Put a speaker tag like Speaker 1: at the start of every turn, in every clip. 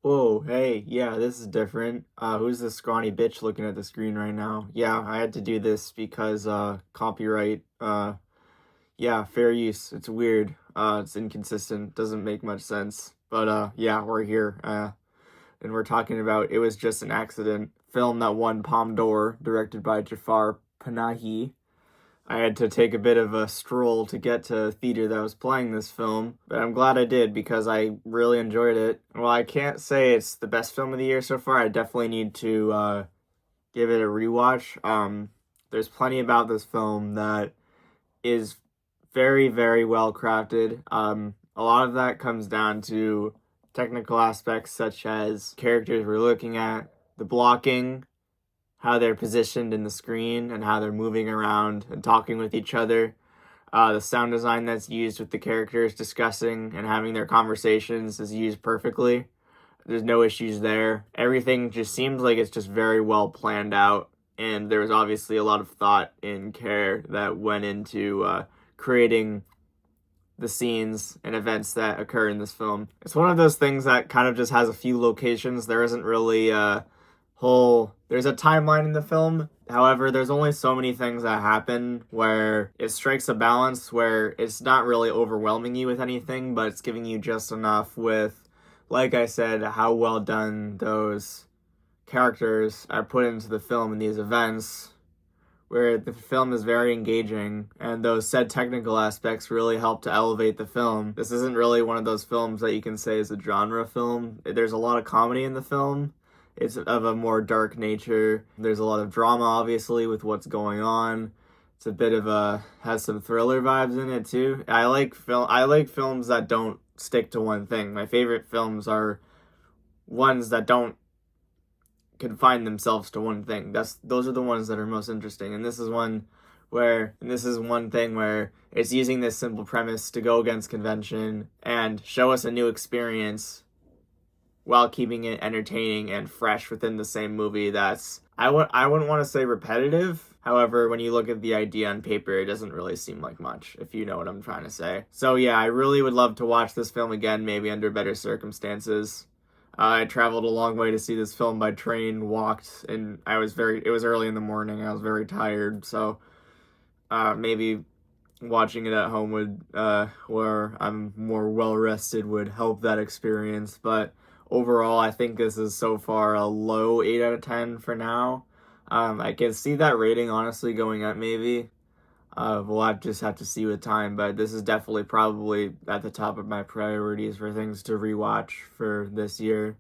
Speaker 1: Whoa, hey, yeah, this is different. Who's this scrawny bitch looking at the screen right now? Yeah, I had to do this because, copyright, yeah, fair use. It's weird. It's inconsistent, doesn't make much sense. But, yeah, we're here. And we're talking about It Was Just an Accident, film that won Palme d'Or, directed by Jafar Panahi. I had to take a bit of a stroll to get to a theater that was playing this film, but I'm glad I did because I really enjoyed it. Well, I can't say it's the best film of the year so far. I definitely need to give it a rewatch. There's plenty about this film that is very, very well crafted. A lot of that comes down to technical aspects such as characters we're looking at, the blocking, how they're positioned in the screen and how they're moving around and talking with each other. The sound design that's used with the characters discussing and having their conversations is used perfectly. There's no issues there. Everything just seems like it's just very well planned out, and there was obviously a lot of thought and care that went into creating the scenes and events that occur in this film. It's one of those things that kind of just has a few locations. There isn't really a there's a timeline in the film. However, there's only so many things that happen where it strikes a balance where it's not really overwhelming you with anything, but it's giving you just enough with, like I said, how well done those characters are put into the film and these events, where the film is very engaging and those said technical aspects really help to elevate the film. This isn't really one of those films that you can say is a genre film. There's a lot of comedy in the film. It's of a more dark nature. There's a lot of drama, obviously, with what's going on. It's a bit of a has some thriller vibes in it too. I like films that don't stick to one thing. My favorite films are ones that don't confine themselves to one thing. Those are the ones that are most interesting. And this is one thing where it's using this simple premise to go against convention and show us a new experience while keeping it entertaining and fresh within the same movie. I wouldn't want to say repetitive. However, when you look at the idea on paper, it doesn't really seem like much, if you know what I'm trying to say. So yeah, I really would love to watch this film again, maybe under better circumstances. I traveled a long way to see this film by train, walked, and it was early in the morning. I was very tired, so maybe watching it at home where I'm more well rested would help that experience. But overall, I think this is so far a low 8 out of 10 for now. I can see that rating honestly going up maybe. Just have to see with time, but this is definitely probably at the top of my priorities for things to rewatch for this year.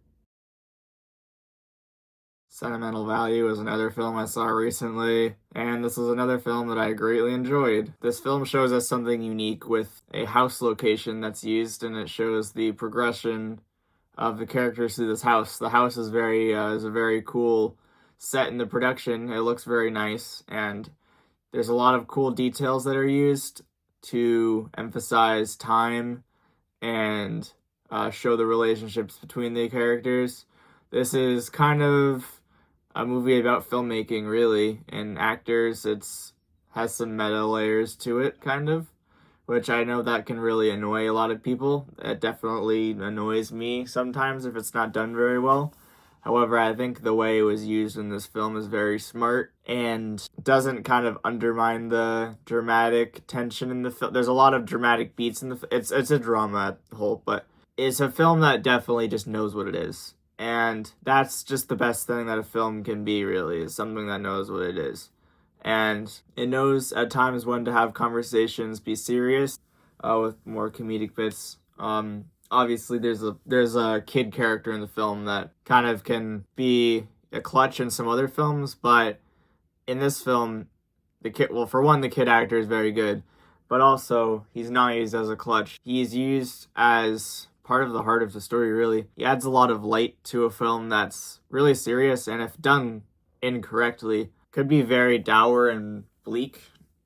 Speaker 1: Sentimental Value is another film I saw recently, and this is another film that I greatly enjoyed. This film shows us something unique with a house location that's used, and it shows the progression of the characters through this house. The house is a very cool set in the production. It looks very nice, and there's a lot of cool details that are used to emphasize time and show the relationships between the characters. This is kind of a movie about filmmaking, really, and actors. It's has some meta layers to it, kind of, which I know that can really annoy a lot of people. It definitely annoys me sometimes if it's not done very well. However, I think the way it was used in this film is very smart and doesn't kind of undermine the dramatic tension in the film. There's a lot of dramatic beats in it's a drama at the whole, but it's a film that definitely just knows what it is. And that's just the best thing that a film can be, really, is something that knows what it is. And it knows at times when to have conversations be serious, with more comedic bits. Obviously, there's a kid character in the film that kind of can be a clutch in some other films, but in this film, for one, the kid actor is very good, but also he's not used as a clutch. He's used as part of the heart of the story, really. He adds a lot of light to a film that's really serious, and if done incorrectly, could be very dour and bleak.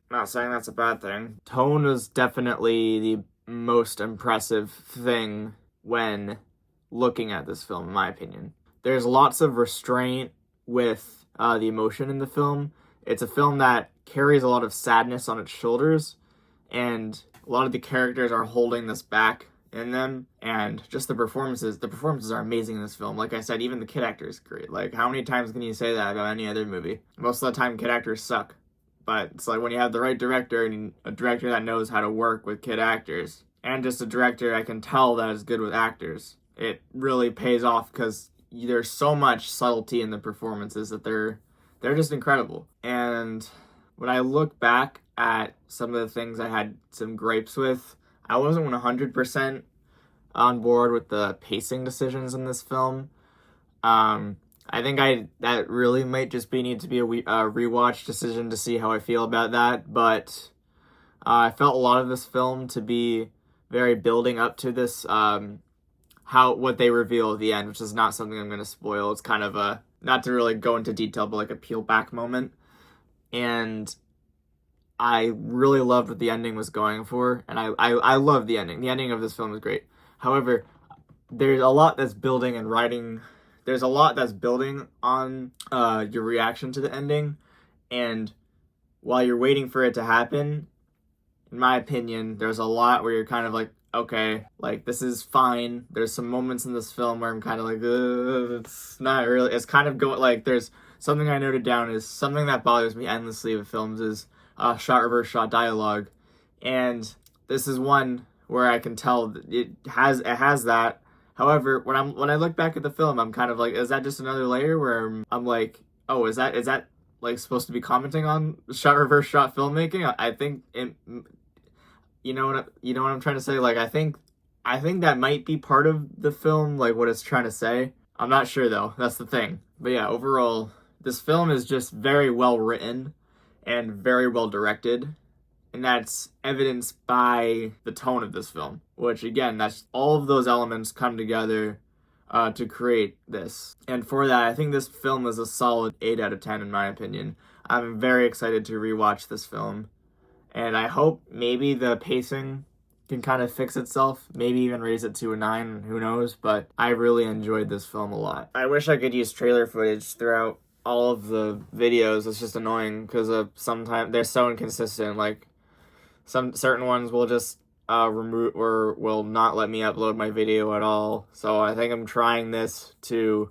Speaker 1: Not saying that's a bad thing. Tone is definitely the most impressive thing when looking at this film, in my opinion. There's lots of restraint with the emotion in the film. It's a film that carries a lot of sadness on its shoulders, and a lot of the characters are holding this back in them, and just the performances are amazing in this film. Like I said, even the kid actor is great. Like, how many times can you say that about any other movie? Most of the time kid actors suck, but it's like when you have the right director, and a director that knows how to work with kid actors, and just a director I can tell that is good with actors, it really pays off, because there's so much subtlety in the performances that they're just incredible. And when I look back at some of the things I had some gripes with, I wasn't 100% on board with the pacing decisions in this film. I think that really might just need to be a rewatch decision to see how I feel about that. But I felt a lot of this film to be very building up to this, what they reveal at the end, which is not something I'm going to spoil. It's kind of a, not to really go into detail, but like a peel back moment. And I really loved what the ending was going for, and I love the ending. The ending of this film is great. However, there's a lot that's building and writing. There's a lot that's building on your reaction to the ending, and while you're waiting for it to happen, in my opinion, there's a lot where you're kind of like, okay, like, this is fine. There's some moments in this film where I'm kind of like, it's not really. It's kind of going, like, there's something I noted down is something that bothers me endlessly with films is shot reverse shot dialogue, and this is one where I can tell that it has that. However, when I look back at the film, I'm kind of like, is that just another layer where I'm like, oh, is that like supposed to be commenting on shot reverse shot filmmaking? I think it, you know what I'm trying to say. Like, I think that might be part of the film, like what it's trying to say. I'm not sure though. That's the thing. But yeah, overall, this film is just very well written and very well directed, and that's evidenced by the tone of this film, which again, that's all of those elements come together to create this. And for that, I think this film is a solid 8 out of 10 in my opinion. I'm very excited to rewatch this film, and I hope maybe the pacing can kind of fix itself, maybe even raise it to a 9, who knows, but I really enjoyed this film a lot. I wish I could use trailer footage throughout all of the videos. It's just annoying because sometimes they're so inconsistent. Like, some certain ones will just remove or will not let me upload my video at all. So I think I'm trying this to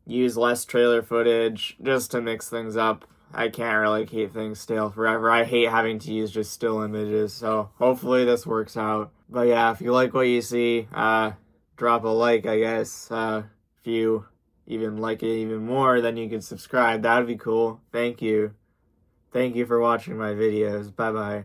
Speaker 1: use less trailer footage just to mix things up. I can't really keep things stale forever. I hate having to use just still images, so hopefully this works out. But yeah, if you like what you see, drop a like, I guess. If you even like it even more, then you can subscribe. That would be cool. Thank you. Thank you for watching my videos. Bye-bye.